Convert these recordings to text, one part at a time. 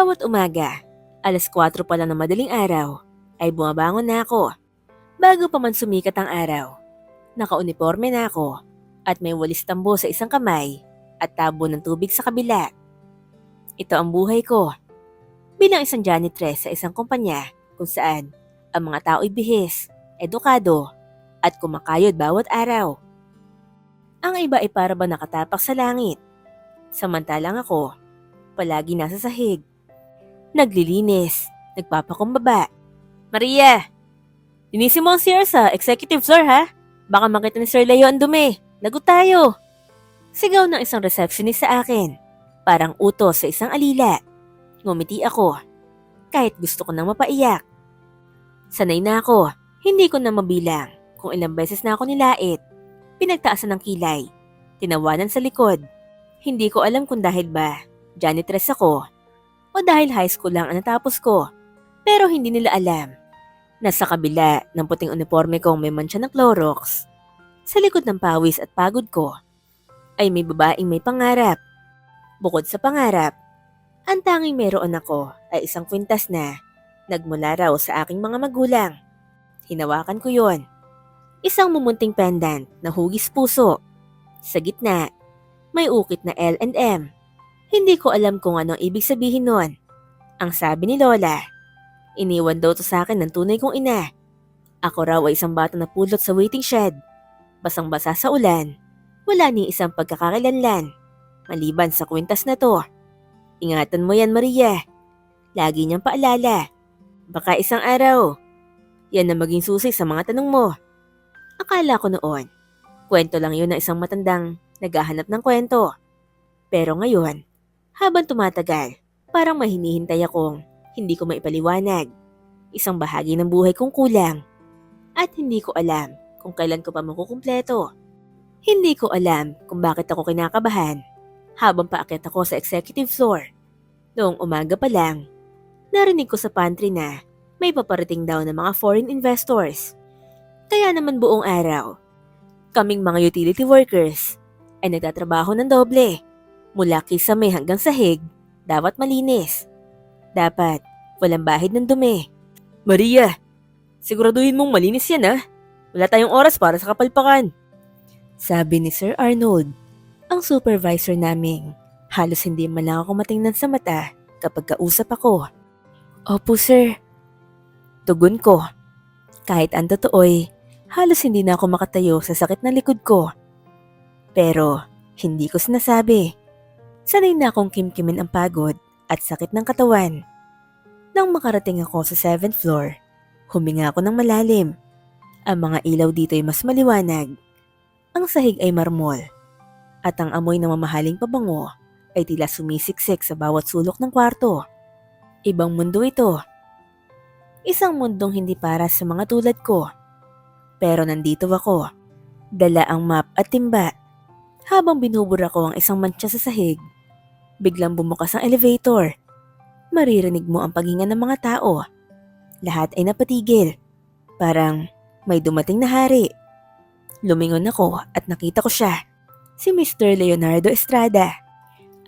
Bawat umaga, 4:00 pa lang ng madaling araw, ay bumabangon na ako. Bago pa man sumikat ang araw, nakauniforme na ako at may walis tambo sa isang kamay at tabo ng tubig sa kabila. Ito ang buhay ko. Bilang isang janitress sa isang kumpanya kung saan ang mga tao'y bihis, edukado, at kumakayod bawat araw. Ang iba ay para ba nakatapak sa langit. Samantalang ako, palagi nasa sahig. Naglilinis, nagpapakumbaba. Maria, linisin mo ang CR sa executive floor ha? Baka makita ni Sir Leo ang dumi. Lagot tayo. Sigaw ng isang receptionist sa akin. Parang utos sa isang alila. Ngumiti ako. Kahit gusto ko nang mapaiyak. Sanay na ako. Hindi ko na mabilang kung ilang beses na ako nilait. Pinagtaasan ng kilay. Tinawanan sa likod. Hindi ko alam kung dahil ba janitress ako o dahil high school lang ang natapos ko. Pero hindi nila alam. Nasa kabila ng puting uniforme kong may mantsa ng Clorox, sa likod ng pawis at pagod ko, ay may babaeng may pangarap. Bukod sa pangarap, ang tanging meron ako ay isang kwintas na nagmula raw sa aking mga magulang. Hinawakan ko yon. Isang mumunting pendant na hugis puso. Sa gitna, may ukit na L&M. Hindi ko alam kung ano ang ibig sabihin nun. Ang sabi ni Lola, iniwan daw to sa akin ng tunay kong ina. Ako raw ay isang bata na pulot sa waiting shed. Basang-basa sa ulan. Wala ni isang pagkakakilanlan. Maliban sa kwintas na to. Ingatan mo yan, Maria. Lagi niyang paalala. Baka isang araw, yan na maging susi sa mga tanong mo. Akala ko noon, kwento lang yun ng isang matandang naghahanap ng kwento. Pero ngayon, habang tumatagal, parang mahinihintay akong hindi ko maipaliwanag. Isang bahagi ng buhay kong kulang. At hindi ko alam kung kailan ko pa makukumpleto. Hindi ko alam kung bakit ako kinakabahan habang paakyat ako sa executive floor. Noong umaga pa lang, narinig ko sa pantry na may paparating daw ng mga foreign investors. Kaya naman buong araw, kaming mga utility workers ay nagtatrabaho ng doble. Mula kisame hanggang sahig, dapat malinis. Dapat walang bahid ng dumi. Maria, siguraduhin mong malinis yan ha. Wala tayong oras para sa kapalpakan. Sabi ni Sir Arnold, ang supervisor naming. Halos hindi man lang ako matingnan sa mata kapag kausap ako. Opo sir. Tugon ko. Kahit ang totoo'y halos hindi na ako makatayo sa sakit ng likod ko. Pero hindi ko sinasabi. Sanay na akong kimkimin ang pagod at sakit ng katawan. Nang makarating ako sa 7th floor, huminga ako ng malalim. Ang mga ilaw dito ay mas maliwanag. Ang sahig ay marmol. At ang amoy ng mamahaling pabango ay tila sumisiksik sa bawat sulok ng kwarto. Ibang mundo ito. Isang mundong hindi para sa mga tulad ko. Pero nandito ako. Dala ang map at timba. Habang binubura ko ang isang mantsa sa sahig, biglang bumukas ang elevator. Maririnig mo ang paghinga ng mga tao. Lahat ay napatigil. Parang may dumating na hari. Lumingon ako at nakita ko siya. Si Mr. Leonardo Estrada,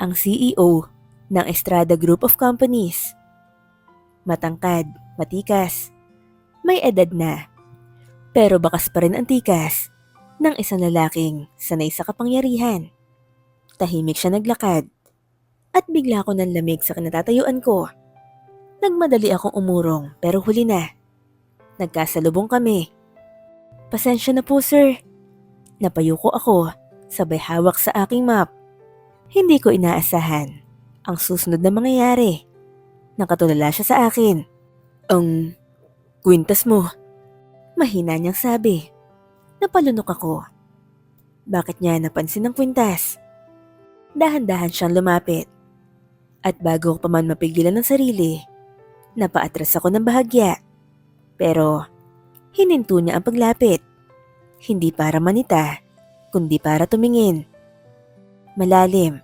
ang CEO ng Estrada Group of Companies. Matangkad, matikas, may edad na. Pero bakas pa rin ang tikas ng isang lalaking sanay sa kapangyarihan. Tahimik siya naglakad at bigla ako nanlamig sa kinatatayuan ko. Nagmadali akong umurong pero huli na. Nagkasalubong kami. Pasensya na po sir. Napayuko ako, sabay hawak sa aking map. Hindi ko inaasahan ang susunod na mangyayari. Nakatulala siya sa akin. Ang kwintas mo. Mahina niyang sabi. Napalunok ako. Bakit niya napansin ang kwintas? Dahan-dahan siyang lumapit. At bago ko pa man mapigilan ng sarili, napaatras ako ng bahagya. Pero hininto niya ang paglapit. Hindi para manita, kundi para tumingin. Malalim.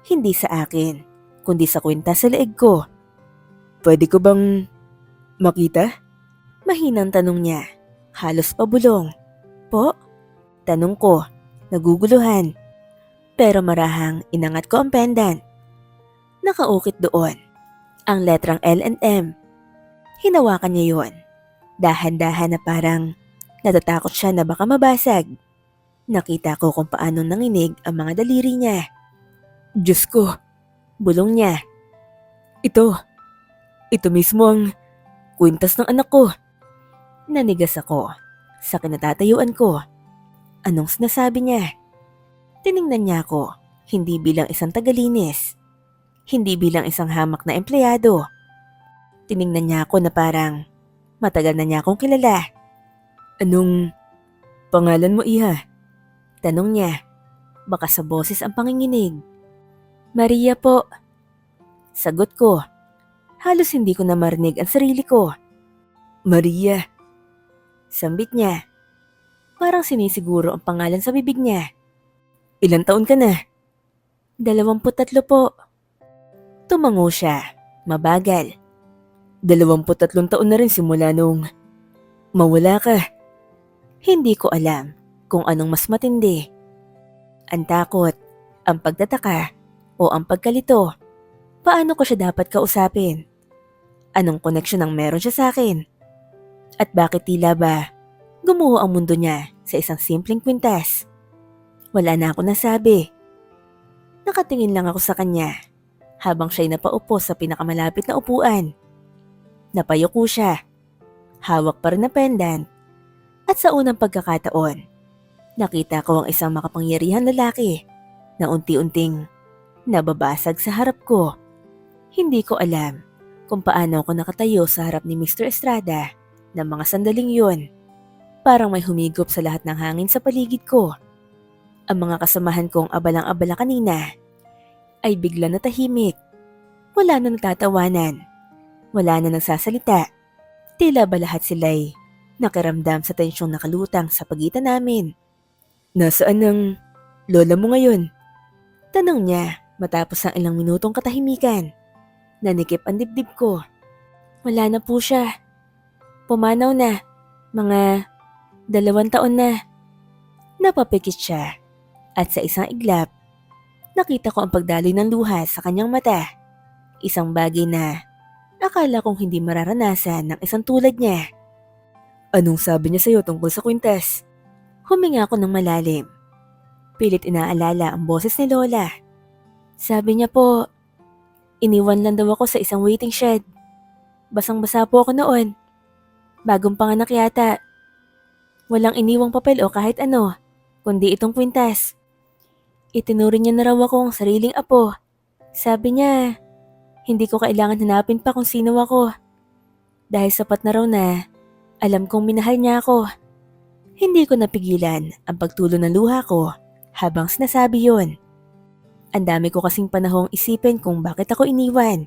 Hindi sa akin, kundi sa kwintas sa leeg ko. Pwede ko bang makita? Mahinang tanong niya. Halos pabulong. Po? Tanong ko, naguguluhan. Pero marahang inangat ko ang pendant. Nakaukit doon. Ang letrang L and M. Hinawakan niya yon. Dahan-dahan na parang natatakot siya na baka mabasag. Nakita ko kung paano nanginig ang mga daliri niya. Diyos ko, bulong niya. Ito mismo ang kwintas ng anak ko. Nanigas ako sa kinatatayuan ko. Anong sinasabi niya? Tiningnan niya ako, hindi bilang isang tagalinis. Hindi bilang isang hamak na empleyado. Tiningnan niya ako na parang matagal na niya akong kilala. Anong pangalan mo, Iha? Tanong niya, baka sa boses ang panginginig. Maria po. Sagot ko. Halos hindi ko na marinig ang sarili ko. Maria. Sambit niya. Parang sinisiguro ang pangalan sa bibig niya. Ilang taon ka na? 23 po. Tumango siya, mabagal. 23 taon na rin simula nung mawala ka. Hindi ko alam kung anong mas matindi. Ang takot, ang pagtataka, o ang pagkalito. Paano ko siya dapat kausapin? Anong koneksyon ang meron siya sa akin? At bakit tila ba gumuho ang mundo niya sa isang simpleng kwintas? Wala na ako nasabi. Nakatingin lang ako sa kanya habang siya'y napaupo sa pinakamalapit na upuan. Napayuko siya. Hawak pa rin na pendant. At sa unang pagkakataon, nakita ko ang isang makapangyarihang lalaki na unti-unting nababasag sa harap ko. Hindi ko alam kung paano ako nakatayo sa harap ni Mr. Estrada ng mga sandaling yun. Parang may humigop sa lahat ng hangin sa paligid ko. Ang mga kasamahan kong abalang-abala kanina ay bigla na tahimik. Wala na nagtatawanan. Wala na nagsasalita. Tila ba lahat sila'y nakiramdam sa tensyong nakalutang sa pagitan namin. Nasaan ang lola mo ngayon? Tanong niya matapos ang ilang minutong katahimikan. Nanikip ang dibdib ko. Wala na po siya. Pumanaw na. Mga 2 taon na. Napapikit siya. At sa isang iglap, nakita ko ang pagdaloy ng luha sa kanyang mata. Isang bagay na akala kong hindi mararanasan ng isang tulad niya. Anong sabi niya sa'yo tungkol sa kwintas? Huminga ako ng malalim. Pilit inaalala ang boses ni Lola. Sabi niya po, iniwan lang daw ako sa isang waiting shed. Basang-basa po ako noon. Bagong panganak yata. Walang iniwang papel o kahit ano, kundi itong kwintas. Itinuring niya na raw akong sariling apo. Sabi niya, hindi ko kailangan hanapin pa kung sino ako. Dahil sapat na raw na alam kong minahal niya ako. Hindi ko napigilan ang pagtulo ng luha ko habang sinasabi yun. Ang dami ko kasing panahong isipin kung bakit ako iniwan.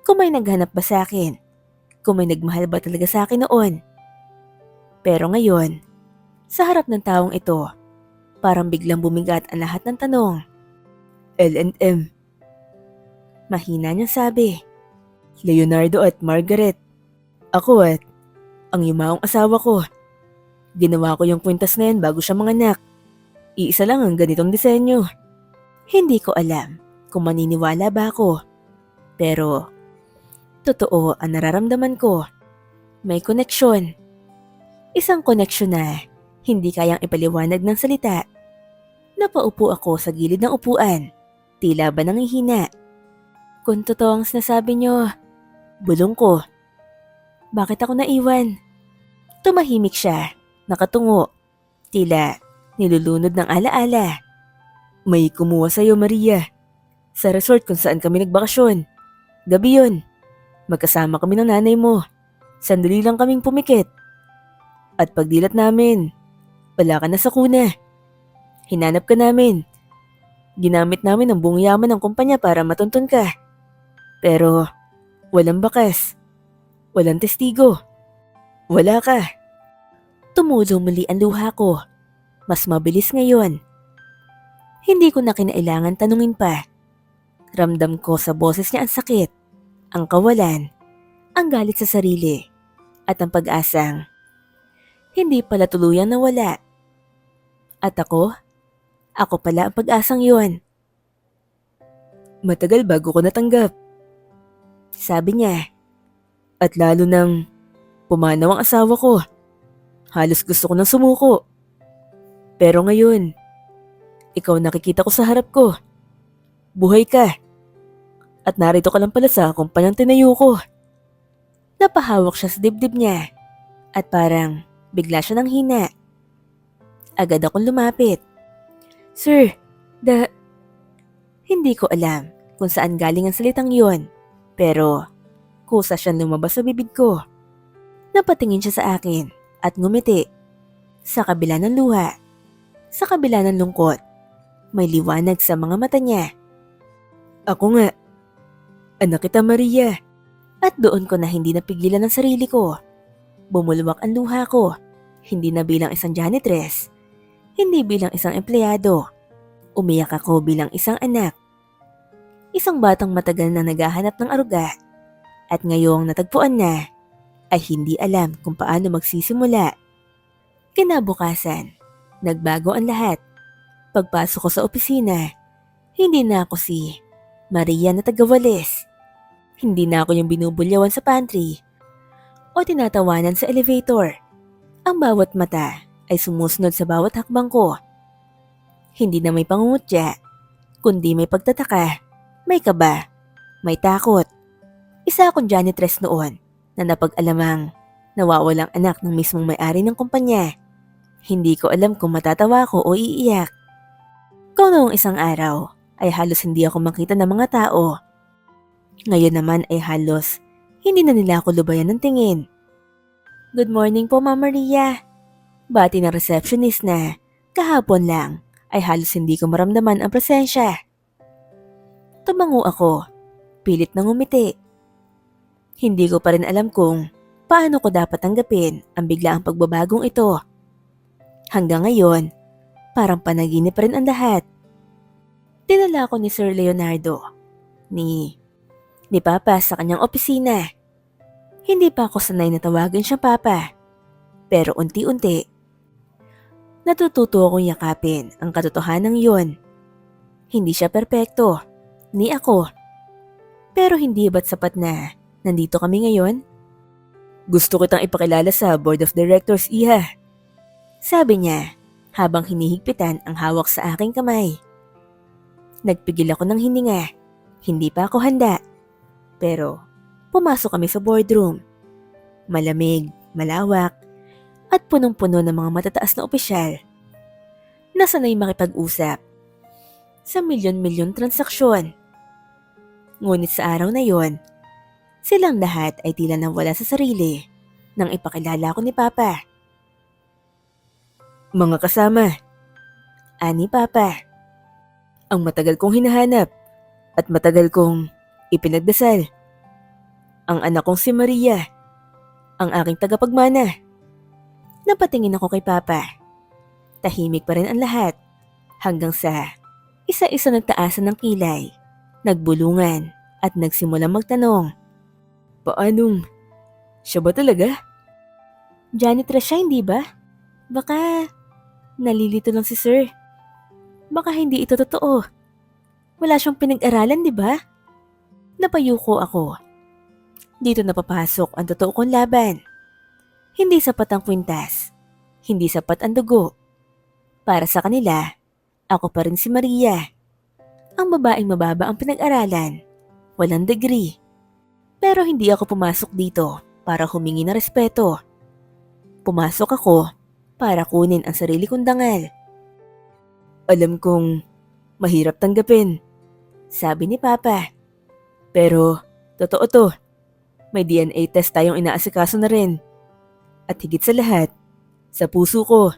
Kung may naghanap ba sa akin. Kung may nagmahal ba talaga sa akin noon. Pero ngayon, sa harap ng taong ito, parang biglang bumigat ang lahat ng tanong. L&M. Mahina niyang sabi. Leonardo at Margaret. Ako at ang yumaong asawa ko. Ginawa ko yung kwintas na yan bago siya manganak. Iisa lang ang ganitong disenyo. Hindi ko alam kung maniniwala ba ako. Pero, totoo ang nararamdaman ko. May koneksyon. Isang koneksyon na hindi kayang ipaliwanag ng salita. Napaupo ako sa gilid ng upuan. Tila ba nangihina. Kung totoo ang sinasabi niyo, bulong ko. Bakit ako naiwan? Tumahimik siya, nakatungo. Tila nilulunod ng alaala. May kumuha sa'yo, Maria. Sa resort kung saan kami nagbakasyon. Gabi yun. Magkasama kami ng nanay mo. Sandali lang kaming pumikit. At pagdilat namin, wala ka na sa kuna. Hinanap ka namin. Ginamit namin ang buong yaman ng kumpanya para matuntun ka. Pero walang bakas. Walang testigo. Wala ka. Tumulo muli ang luha ko. Mas mabilis ngayon. Hindi ko na kinailangan tanungin pa. Ramdam ko sa boses niya ang sakit, ang kawalan, ang galit sa sarili, at ang pag-asang hindi pala tuluyang nawala. At ako pala ang pag-asang yun. Matagal bago ko natanggap. Sabi niya. At lalo nang pumanaw ang asawa ko. Halos gusto ko nang sumuko. Pero ngayon, ikaw nakikita ko sa harap ko. Buhay ka. At narito ka lang pala sa kumpanyang tinayo ko. Napahawak siya sa dibdib niya. At parang bigla siya nang hina. Agad akong lumapit. Sir, Hindi ko alam kung saan galing ang salitang yon. Pero kusa siyang lumabas sa bibig ko. Napatingin siya sa akin at ngumiti. Sa kabila ng luha, sa kabila ng lungkot, may liwanag sa mga mata niya. Ako nga, anak kita Maria. At doon ko na hindi napigilan ang sarili ko. Bumulwak ang luha ko, hindi na bilang isang janitress, hindi bilang isang empleyado. Umiyak ako bilang isang anak. Isang batang matagal na naghahanap ng aruga at ngayong natagpuan na ay hindi alam kung paano magsisimula. Kinabukasan, nagbago ang lahat. Pagpasok ko sa opisina, hindi na ako si Maria na tagawalis. Hindi na ako yung binubulyawan sa pantry o tinatawanan sa elevator. Ang bawat mata ay sumusunod sa bawat hakbang ko. Hindi na may pangungutya, kundi may pagtataka, may kaba, may takot. Isa akong janitress noon na napag-alamang nawawalang anak ng mismong may-ari ng kumpanya. Hindi ko alam kung matatawa ko o iiyak. Kung noong isang araw ay halos hindi ako makita ng mga tao. Ngayon naman ay halos hindi na nila ako lubayan ng tingin. Good morning po, Ma'am Maria. Bati ng receptionist na kahapon lang ay halos hindi ko maramdaman ang presensya. Tumango ako, pilit na ngumiti. Hindi ko pa rin alam kung paano ko dapat tanggapin ang biglaang pagbabagong ito. Hanggang ngayon, parang panaginip pa rin ang lahat. Dinala ako ni Sir Leonardo, ni Papa sa kanyang opisina. Hindi pa ako sanay na tawagin siyang Papa. Pero unti-unti, natututo akong yakapin ang katotohanan yon. Hindi siya perpekto, ni ako. Pero hindi ba't sapat na nandito kami ngayon? Gusto kitang ipakilala sa Board of Directors, Iha. Sabi niya habang hinihigpitan ang hawak sa aking kamay. Nagpigil ako ng hininga. Hindi pa ako handa. Pero pumasok kami sa boardroom. Malamig, malawak, at punong-puno ng mga matataas na opisyal. Nasanay makipag-usap sa milyon-milyon transaksyon. Ngunit sa araw na yon, silang lahat ay tila nawala sa sarili nang ipakilala ko ni Papa. Mga kasama, ani Papa, ang matagal kong hinahanap at matagal kong ipinagdasal. Ang anak kong si Maria, ang aking tagapagmana. Napatingin ako kay Papa. Tahimik pa rin ang lahat hanggang sa isa-isa nagtaasan ng kilay, nagbulungan at nagsimulang magtanong. Paanong? Siya ba talaga? Janitress siya, hindi ba? Baka nalilito lang si Sir. Baka hindi ito totoo. Wala siyang pinag-aralan, di ba? Napayuko ako. Dito napapasok ang totoo kong laban. Hindi sapat ang kwintas. Hindi sapat ang dugo. Para sa kanila, ako pa rin si Maria. Ang babaeng mababa ang pinag-aralan. Walang degree. Pero hindi ako pumasok dito para humingi ng respeto. Pumasok ako para kunin ang sarili kong dangal. Alam kong mahirap tanggapin, sabi ni Papa. Pero totoo to. May DNA test tayong inaasikaso na rin. At higit sa lahat, sa puso ko,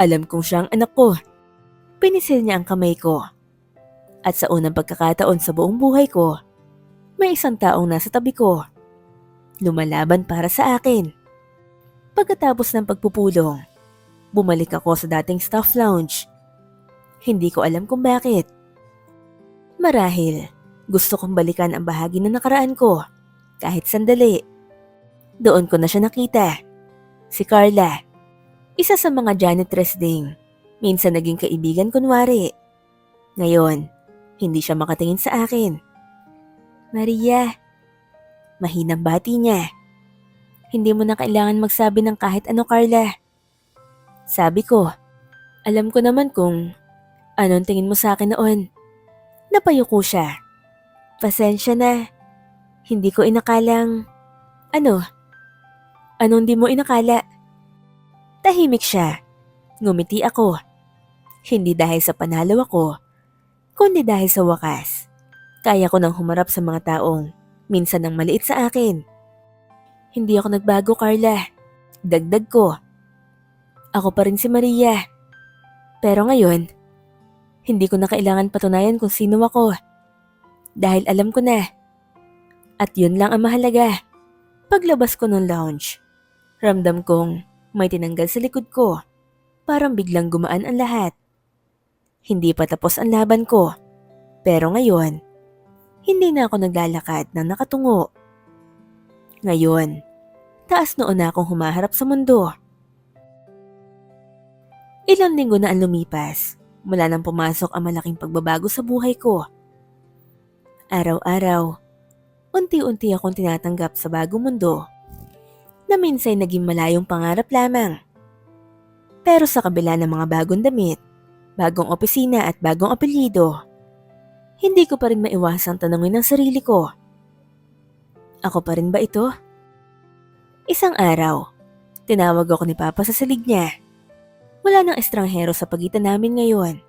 alam kong siyang anak ko. Pinisil niya ang kamay ko. At sa unang pagkakataon sa buong buhay ko, may isang taong nasa tabi ko. Lumalaban para sa akin. Pagkatapos ng pagpupulong, bumalik ako sa dating staff lounge. Hindi ko alam kung bakit. Marahil, gusto kong balikan ang bahagi na nakaraan ko, kahit sandali. Doon ko na siya nakita. Si Carla, isa sa mga janitress ding minsan naging kaibigan kunwari. Ngayon, hindi siya makatingin sa akin. Maria, Mahinang bati niya. Hindi mo na kailangan magsabi ng kahit ano, Carla. Sabi ko, alam ko naman kung anong tingin mo sa akin noon. Napayuko siya. Pasensya na. Hindi ko inakalang... Ano? Anong di mo inakala? Tahimik siya. Ngumiti ako. Hindi dahil sa panalo ako, kundi dahil sa wakas. Kaya ko nang humarap sa mga taong minsan nang maliit sa akin. Hindi ako nagbago, Carla. Dagdag ko. Ako pa rin si Maria. Pero ngayon, hindi ko na kailangan patunayan kung sino ako. Dahil alam ko na. At yun lang ang mahalaga. Paglabas ko ng lounge, ramdam kong may tinanggal sa likod ko. Parang biglang gumaan ang lahat. Hindi pa tapos ang laban ko. Pero ngayon, hindi na ako naglalakad ng nakatungo. Ngayon, taas noon na akong humaharap sa mundo. Ilang linggo na ang lumipas mula nang pumasok ang malaking pagbabago sa buhay ko. Araw-araw, unti-unti akong tinatanggap sa bagong mundo na minsan naging malayong pangarap lamang. Pero sa kabila ng mga bagong damit, bagong opisina at bagong apelyido, hindi ko pa rin maiwasang tanungin ang sarili ko. Ako pa rin ba ito? Isang araw, tinawag ako ni Papa sa salig niya. Wala nang estranghero sa pagitan namin ngayon.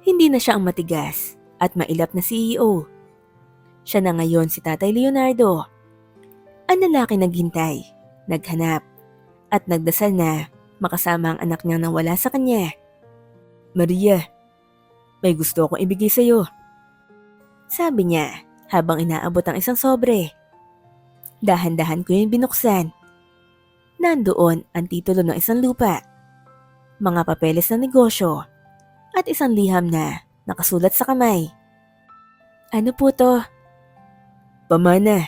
Hindi na siya ang matigas at mailap na CEO. Siya na ngayon si Tatay Leonardo. Ang lalaki naghintay, naghanap, at nagdasal na makasama ang anak niyang nawala sa kanya. Maria, may gusto akong ibigay sa'yo. Sabi niya habang inaabot ang isang sobre. Dahan-dahan ko yung binuksan. Nandoon ang titulo ng isang lupa, mga papeles ng negosyo, at isang liham na nakasulat sa kamay. Ano po to? Pamana,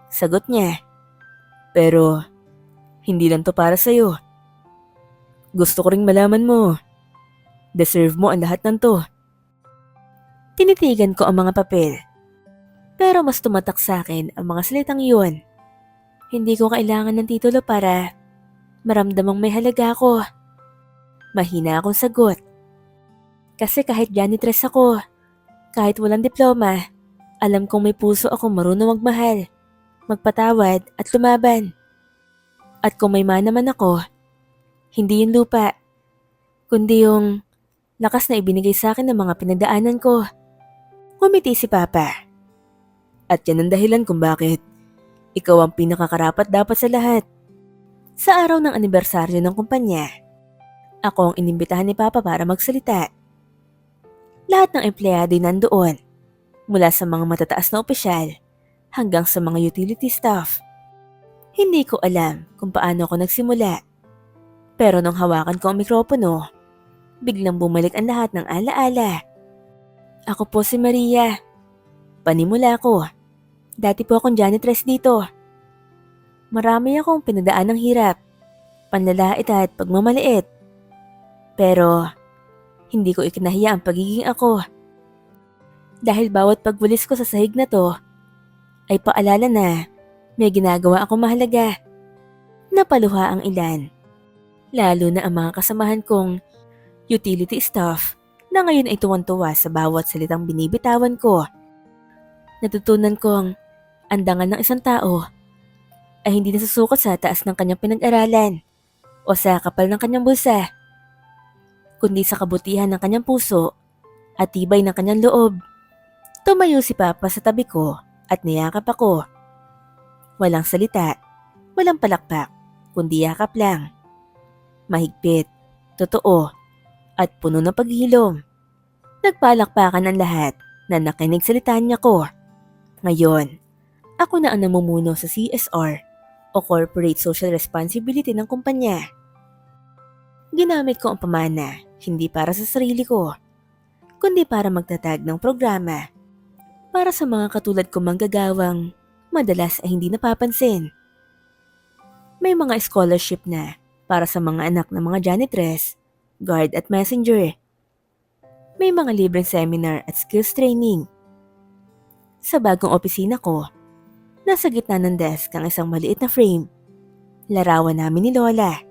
sagot niya. Pero hindi lang to para sa'yo. Gusto ko ring malaman mo. Deserve mo ang lahat ng to. Tinitigan ko ang mga papel. Pero mas tumatak sa akin ang mga salitang yun. Hindi ko kailangan ng titulo para maramdamang may halaga ako. Mahina akong sagot. Kasi kahit janitress ako, kahit walang diploma, alam kong may puso akong marunong magmahal, magpatawad at lumaban. At kung may mana man ako, hindi yung lupa, kundi yung lakas na ibinigay sa akin ng mga pinagdaanan ko. Ngumiti si Papa. At yan ang dahilan kung bakit ikaw ang pinakakarapat dapat sa lahat. Sa araw ng anibersaryo ng kumpanya, ako ang inimbitahan ni Papa para magsalita. Lahat ng empleyado ay nandoon, mula sa mga matataas na opisyal hanggang sa mga utility staff. Hindi ko alam kung paano ako nagsimula. Pero nung hawakan ko ang mikropono, biglang bumalik ang lahat ng alaala. Ako po si Maria. Panimula ko. Dati po akong janitress dito. Marami akong pinadaan ng hirap, panlalait at pagmamaliit. Pero hindi ko ikinahiya ang pagiging ako. Dahil bawat pagbulis ko sa sahig na to ay paalala na may ginagawa akong mahalaga. Napaluha ang ilan. Lalo na ang mga kasamahan kong utility staff na ngayon ay tuwan-tuwa sa bawat salitang binibitawan ko. Natutunan kong ang dangal ng isang tao ay hindi nasusukat sa taas ng kanyang pinag-aralan o sa kapal ng kanyang bulsa, kundi sa kabutihan ng kanyang puso at tibay ng kanyang loob. Tumayo si Papa sa tabi ko at niyakap ako. Walang salita, walang palakpak, kundi yakap lang. Mahigpit, totoo, at puno ng paghilom. Nagpalakpakan ang lahat na nakinig sa litanya ko. Ngayon, ako na ang namumuno sa CSR o Corporate Social Responsibility ng kumpanya. Ginamit ko ang pamana hindi para sa sarili ko, kundi para magtatag ng programa para sa mga katulad ko manggagawang madalas ay hindi napapansin. May mga scholarship na para sa mga anak ng mga janitress, guard at messenger. May mga libreng seminar at skills training. Sa bagong opisina ko, Nasa gitna ng desk ang isang maliit na frame. Larawan namin ni Lola.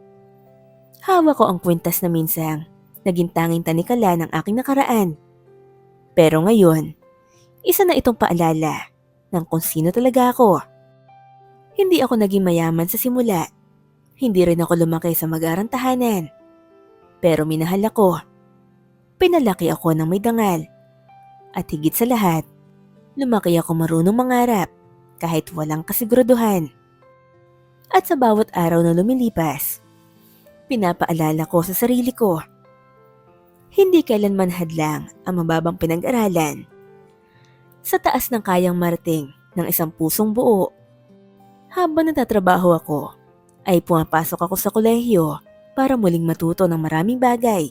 Hawak ko ang kwintas na minsang naging tanging tanikala ng aking nakaraan. Pero ngayon, isa na itong paalala ng kung sino talaga ako. Hindi ako naging mayaman sa simula. Hindi rin ako lumaki sa magarang tahanan. Pero minahal ako. Pinalaki ako ng may dangal. At higit sa lahat, lumaki ako marunong mangarap kahit walang kasiguraduhan. At sa bawat araw na lumilipas, pinapaalala ko sa sarili ko. Hindi kailanman hadlang ang mababang pinag-aralan. Sa taas ng kayang marating ng isang pusong buo. Habang natatrabaho ako, ay pumapasok ako sa kolehiyo para muling matuto ng maraming bagay.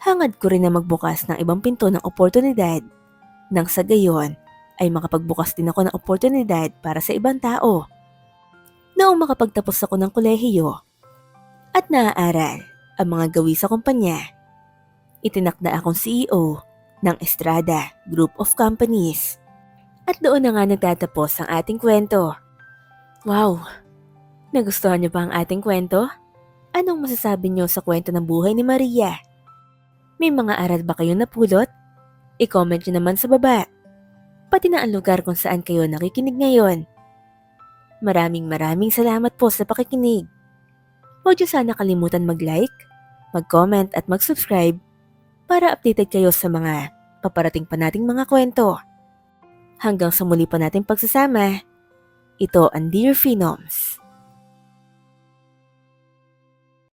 Hangad ko rin na magbukas ng ibang pinto ng oportunidad. Nang sa gayon, ay makapagbukas din ako ng oportunidad para sa ibang tao. Noong makapagtapos ako ng kolehiyo at naaaral ang mga gawi sa kumpanya, itinakda akong CEO ng Estrada Group of Companies. At doon na nga nagtatapos ang ating kwento. Wow! Nagustuhan niyo ba ang ating kwento? Anong masasabi niyo sa kwento ng buhay ni Maria? May mga aral ba kayong napulot? I-comment niyo naman sa baba. Pati na ang lugar kung saan kayo nakikinig ngayon. Maraming salamat po sa pakikinig. Huwag niyo sana kalimutan mag-like, mag-comment at mag-subscribe para updated kayo sa mga paparating pa nating mga kwento. Hanggang sa muli pa nating pagsasama, ito ang Dear Phenoms.